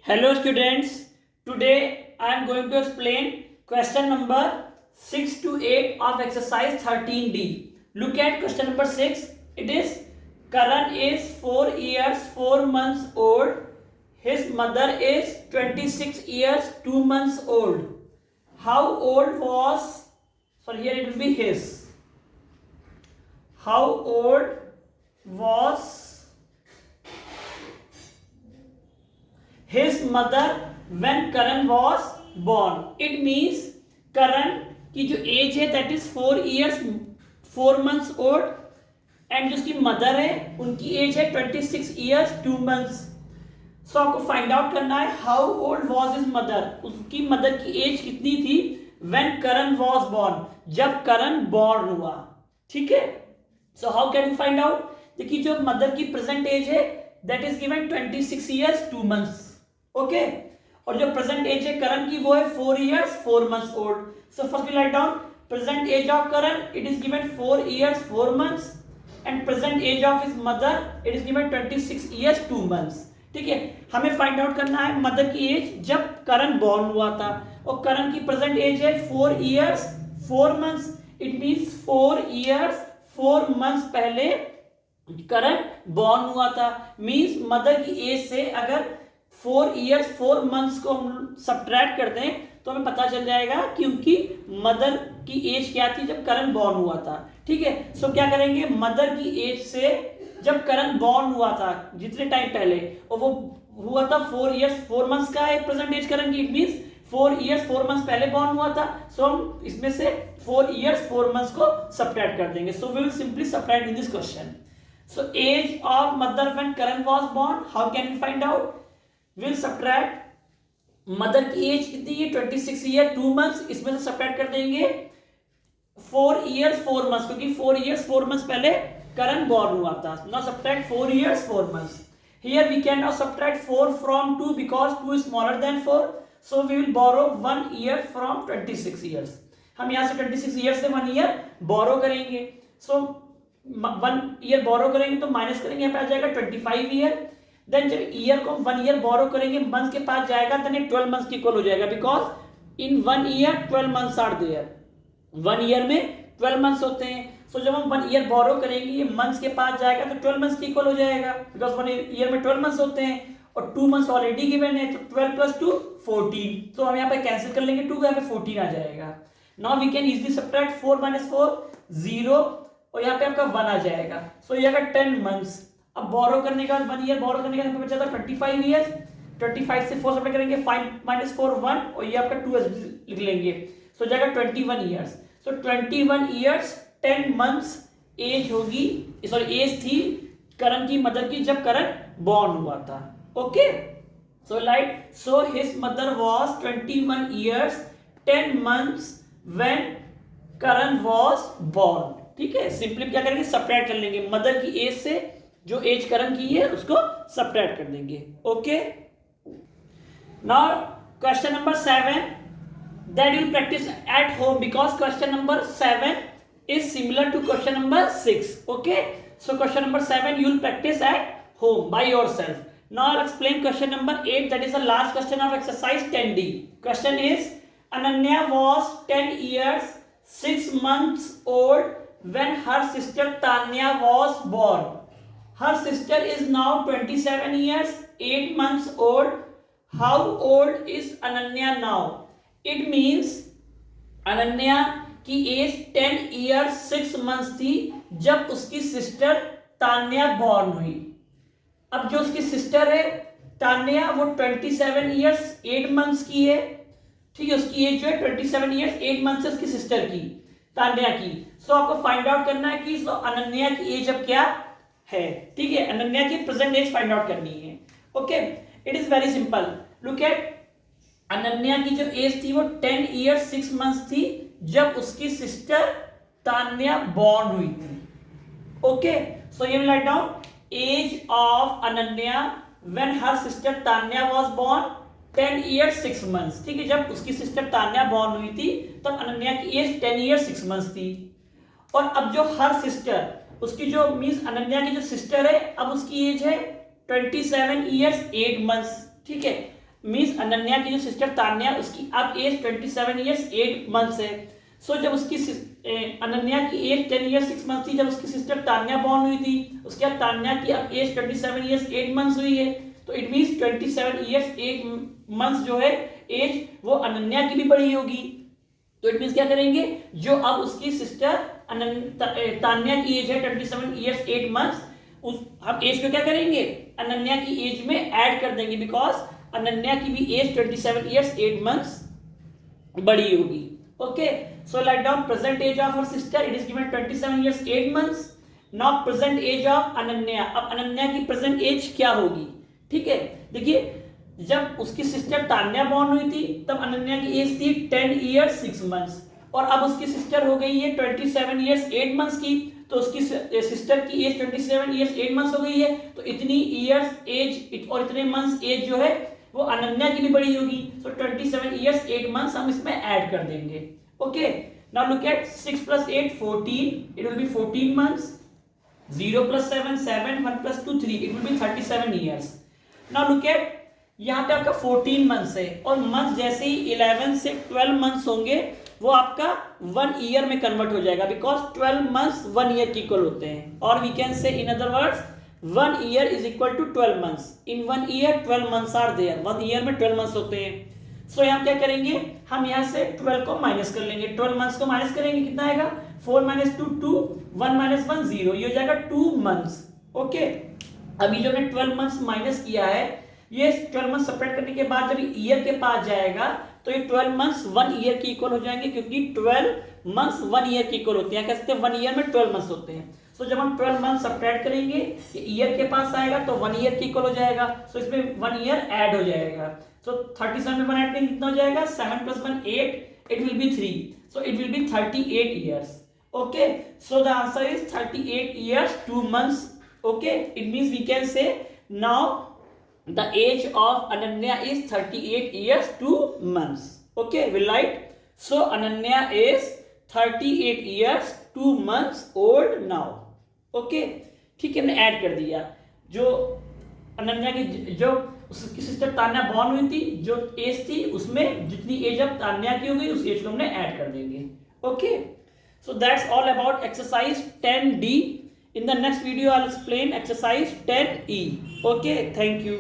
Hello students, today I am going to explain question number 6 to 8 of exercise 13D. Look at question number 6. It is Karan is 4 years 4 months old. His mother is 26 years 2 months old. How old was, here it will be his. How old was his mother when Karan was born? It means Karan की जो as है that is 4 years 4 months old and जो उसकी mother है उनकी as है 26 years 2 months. सो आपको find out करना है how old was his mother, उसकी मदर की एज कितनी थी व्हेन करण वॉज बॉर्न, जब करण बॉर्न हुआ. ठीक है, so how can we find out? देखिए जो मदर की प्रेजेंट एज है that is given 26 years 2 months. Okay, और जो प्रेजेंट एज है करण की वो है 4 years 4 months old. So first we write down present age of Karan, it is given 4 years 4 months and present age of his mother it is given 26 years 2 months. ठीक है, हमें find out करना है mother की एज जब करण born हुआ था, और करण की प्रेजेंट एज है 4 years 4 months. It means 4 years 4 months पहले करण बॉर्न हुआ था. मींस मदर की एज से अगर 4 years 4 months को हम सब्ट्रैक्ट करते हैं तो हमें पता चल जाएगा क्योंकि मदर की एज क्या थी जब करण बॉर्न हुआ था. ठीक है, सो क्या करेंगे, मदर की एज से जब करण बॉर्न हुआ था जितने टाइम पहले, और वो हुआ था 4 years 4 months का एक प्रेजेंट एज करण की, इट मींस 4 years 4 months पहले बॉर्न हुआ था. सो हम इसमें से 4 years 4 months को सब्ट्रैक्ट कर देंगे. So we will simply subtract in this question. So age of mother when Karan was born, how can we find out? Will subtract mother की एज कितनी है 26 years 2 months, इसमें से सब्ट्रैक्ट कर देंगे 4 years 4 months, क्योंकि 4 years 4 months पहले करण born हुआ था. Now subtract 4 years 4 months. Here we can now subtract 4 from 2 because 2 is smaller than 4. So we will borrow 1 year from 26 years. हम यहाँ से 26 years से 1 year borrow करेंगे. So 1 year borrow करेंगे तो माइनस करेंगे, यहाँ पे आ जाएगा 25 year. देन जब ईयर को 1 year बोरो करेंगे मंथ के पास जाएगा देन ये 12 months की इक्वल हो जाएगा, because in 1 year 12 months are there. 1 year में 12 months होते हैं. सो जब हम 1 year बोरो करेंगे ये मंथ्स के पास जाएगा तो 12 months की इक्वल हो जाएगा, बिकॉज 1 year में 12 months होते हैं और 2 months ऑलरेडी गिवन है, तो 12 + 2 14. तो हम यहाँ पे कैंसिल कर लेंगे, 2 यहाँ पे 14 आ जाएगा. Now we can easily subtract 4 - 4 0, और यहाँ पे आपका 1 आ जाएगा. सो ये आएगा 10 months. अब बोरो करने का 1 year बोरो करने का यहाँ पे बचा था 25 years. 25 से 4 सब्ट्रैक्ट करेंगे, 5 - 4 1, और ये आपका 2 लिख लेंगे. सो जाएगा 21 years. सो 21 years 10 months एज होगी, सॉरी एज थी करण की मदर की जब करण बॉर्न हुआ था. Okay, so like so his mother was 21 years 10 months when Karan was born. ठीक है, सिंपली क्या करेंगे, सब्ट्रैक्ट कर लेंगे मदर की एज से जो एज करण की है उसको सब्ट्रैक्ट कर देंगे. Okay, now question number 7 that you practice at home, because question number 7 is similar to question number 6. Okay, so question number 7 you will practice at home by yourself. Now I'll explain question number 8, that is the last question of exercise 10D. Question is Ananya was 10 years 6 months old when her sister Tanya was born. Her sister is now 27 years 8 months old. How old is Ananya now? It means Ananya की as 10 years 6 months थी जब उसकी sister Tanya born हुई. अब जो उसकी sister है तान्या वो 27 years 8 months की है. ठीक है, उसकी एज जो है 27 years 8 months है उसकी सिस्टर की, तान्या की. सो आपको फाइंड आउट करना है कि अनन्या की एज अब क्या है. ठीक है, अनन्या की प्रेजेंट एज फाइंड आउट करनी है. Okay, it is very simple. Look at Ananya की जो एज थी वो 10 years 6 months थी जब उसकी सिस्टर तान्या बॉर्न हुई थी. Okay, so you will write down age of Ananya when her sister Tanya was born 10 years 6 months. ठीक है, जब उसकी सिस्टर तान्या बॉर्न हुई थी तब अनन्या की एज 10 years 6 months थी. और अब जो हर सिस्टर उसकी जो मींस अनन्या की जो सिस्टर है अब उसकी एज है 27 years 8 months. ठीक है, मीन्स अनन्या की जो सिस्टर तान्या उसकी अब एज 27 ईयर्स 8 मंथ्स है। सो जब उसकी अनन्या की एज 10 ईयर्स 6 मंथ्स थी जब उसकी सिस्टर तान्या बॉर्न हुई थी, उसके बाद तान्या की अब एज 27 ईयर्स 8 मंथ्स हुई है, तो इट मीन्स 27 ईयर्स 8 मंथ्स जो है एज वो अनन्या की भी बड़ी होगी। तो इट मीन्स क्या करेंगे, जो अब उसकी सिस्टर तान्या की एज है 27 ईयर्स 8 मंथ्स, उस हम एज को क्या करेंगे अनन्या की एज में ऐड कर देंगे, बिकॉज अनन्या की भी एज 27 ईयर्स 8 मंथ्स बड़ी होगी। Okay, so write down present age of her sister, it is given 27 years 8 months. Now present age of Ananya, अब अनन्या की प्रेजेंट एज क्या होगी, ठीक है। देखिए जब उसकी सिस्टर तान्या बॉर्न हुई थी तब अनन्या की एज थी 10 ईयर्स 6 मंथ्स, और अब उसकी सिस्टर हो गई है 27 ईयर्स 8 मंथ्स की, तो उसकी सिस्टर की एज 27 ईयर्स 8 मंथ्स हो गई है, तो इतनी ईयर्स एज और इतने मंथ्स एज जो है वो अनन्या की भी बड़ी होगी। सो 27 ईयर्स 8 मंथ्स हम इसमें ऐड कर देंगे। Okay, now look at 6 + 8 14, it will B 14 months. 0 + 7 7, 1 + 2 3, it will B 37 years. Now look at यहाँ पे आपका 14 मंथ्स है, और मंथ जैसे ही 11 से 12 मंथ्स होंगे वो आपका 1 ईयर में कन्वर्ट हो जाएगा, बिकॉज 12 मंथ्स 1 ईयर के इक्वल होते हैं, और we can say in other words 1 year is equal to 12 months. In 1 year 12 months are there, 1 year में 12 मंथ्स होते हैं। सो यहाँ क्या करेंगे, हम यहाँ से 12 को माइनस कर लेंगे, 12 मंथ्स को माइनस करेंगे, कितना आएगा 4 - 2 2, 1 - 1 0, ये हो जाएगा 2 मंथ्स। ओके, अभी जो हमने 12 मंथ्स माइनस किया है, ये 12 मंथ सेपरेट करने के बाद जब ईयर के पास जाएगा तो ये 12 मंथ्स 1 ईयर के इक्वल हो जाएंगे, क्योंकि 12 मंथ्स 1 ईयर के इक्वल होते हैं, कह सकते हैं 1 ईयर में 12 मंथ्स होते हैं। सो जब हम 12 मंथ सेपरेट करेंगे ये ईयर के पास आएगा तो 1 ईयर के इक्वल हो जाएगा, सो इसमें 1 ईयर ऐड हो जाएगा। सो 37 में 1 ऐड करेंगे कितना हो जाएगा, 7 + 1 8, it will be 3, so it will be 38 years. Okay, so the answer is 38 years 2 months. Okay, it means we can say now the age of Ananya is 38 years 2 months. Okay, we'll write, so Ananya is 38 years 2 months old now. Okay, ठीक है, हमने add कर दिया जो अनन्या की जो उसकी sister Tanya born हुई थी, जो एज थी उसमें जितनी एज अब तान्या की हो गई उस एज को हमने ऐड कर देंगे। Okay, so that's all about exercise 10D. In the next video I'll explain exercise 10E. Okay, thank you.